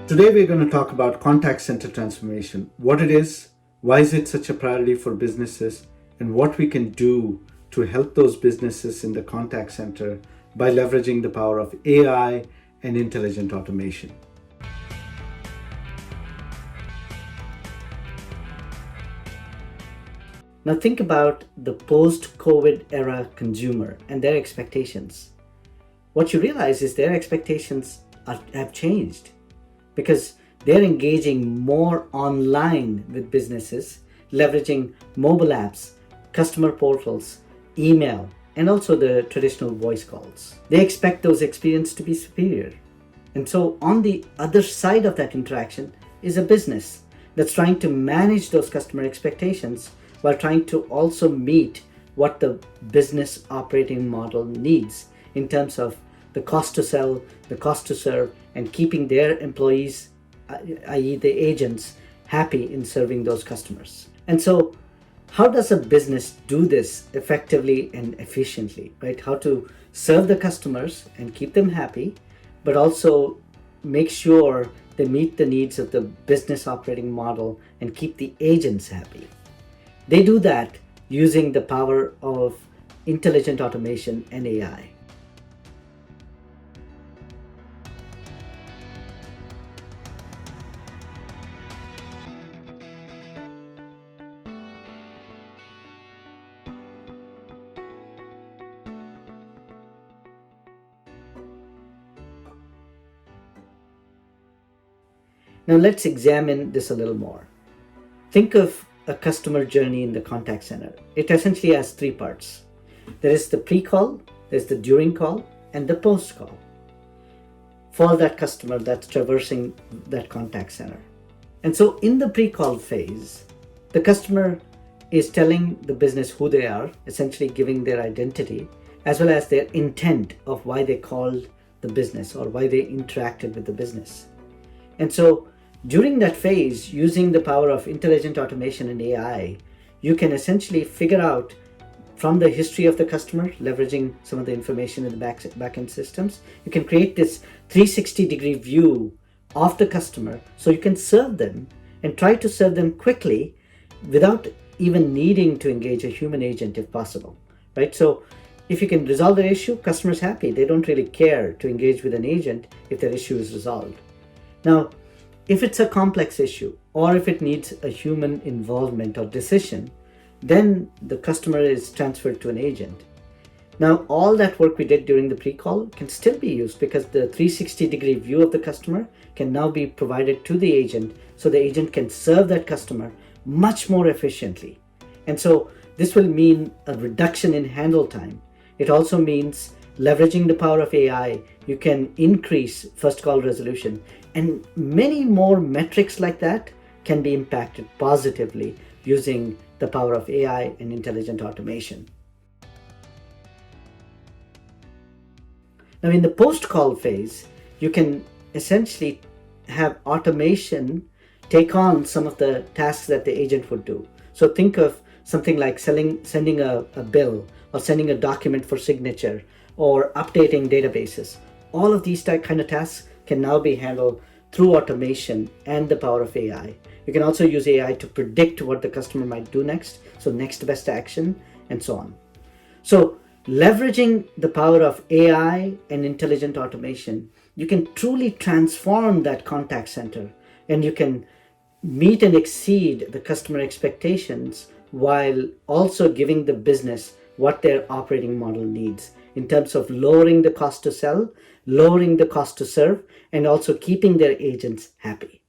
Today we're going to talk about contact center transformation, what it is, why is it such a priority for businesses, and what we can do to help those businesses in the contact center by leveraging the power of AI and intelligent automation. Now think about the post-COVID era consumer and their expectations. What you realize is their expectations have changed, because they're engaging more online with businesses, leveraging mobile apps, customer portals, email, and also the traditional voice calls. They expect those experiences to be superior. And so on the other side of that interaction is a business that's trying to manage those customer expectations while trying to also meet what the business operating model needs in terms of the cost to sell, the cost to serve, and keeping their employees, i.e. the agents, happy in serving those customers. And so how does a business do this effectively and efficiently, right? How to serve the customers and keep them happy, but also make sure they meet the needs of the business operating model and keep the agents happy. They do that using the power of intelligent automation and AI. Now let's examine this a little more. Think of a customer journey in the contact center. It essentially has three parts. There is the pre-call, there's the during call, and the post-call for that customer that's traversing that contact center. And so in the pre-call phase, the customer is telling the business who they are, essentially giving their identity, as well as their intent of why they called the business or why they interacted with the business. And so during that phase, using the power of intelligent automation and AI, you can essentially figure out from the history of the customer, leveraging some of the information in the back-end systems, you can create this 360-degree view of the customer so you can serve them and try to serve them quickly without even needing to engage a human agent if possible, right? So if you can resolve the issue, customer's happy. They don't really care to engage with an agent if their issue is resolved. Now, if it's a complex issue or if it needs a human involvement or decision, then the customer is transferred to an agent. Now, all that work we did during the pre-call can still be used because the 360-degree view of the customer can now be provided to the agent so the agent can serve that customer much more efficiently. And so this will mean a reduction in handle time. It also means leveraging the power of AI, you can increase first call resolution, and many more metrics like that can be impacted positively using the power of AI and intelligent automation. Now in the post-call phase, you can essentially have automation take on some of the tasks that the agent would do. So think of something like sending a bill or sending a document for signature or updating databases. All of these kind of tasks can now be handled through automation and the power of AI. You can also use AI to predict what the customer might do next, so next best action, and so on. So leveraging the power of AI and intelligent automation, you can truly transform that contact center and you can meet and exceed the customer expectations while also giving the business what their operating model needs in terms of lowering the cost to sell, lowering the cost to serve, and also keeping their agents happy.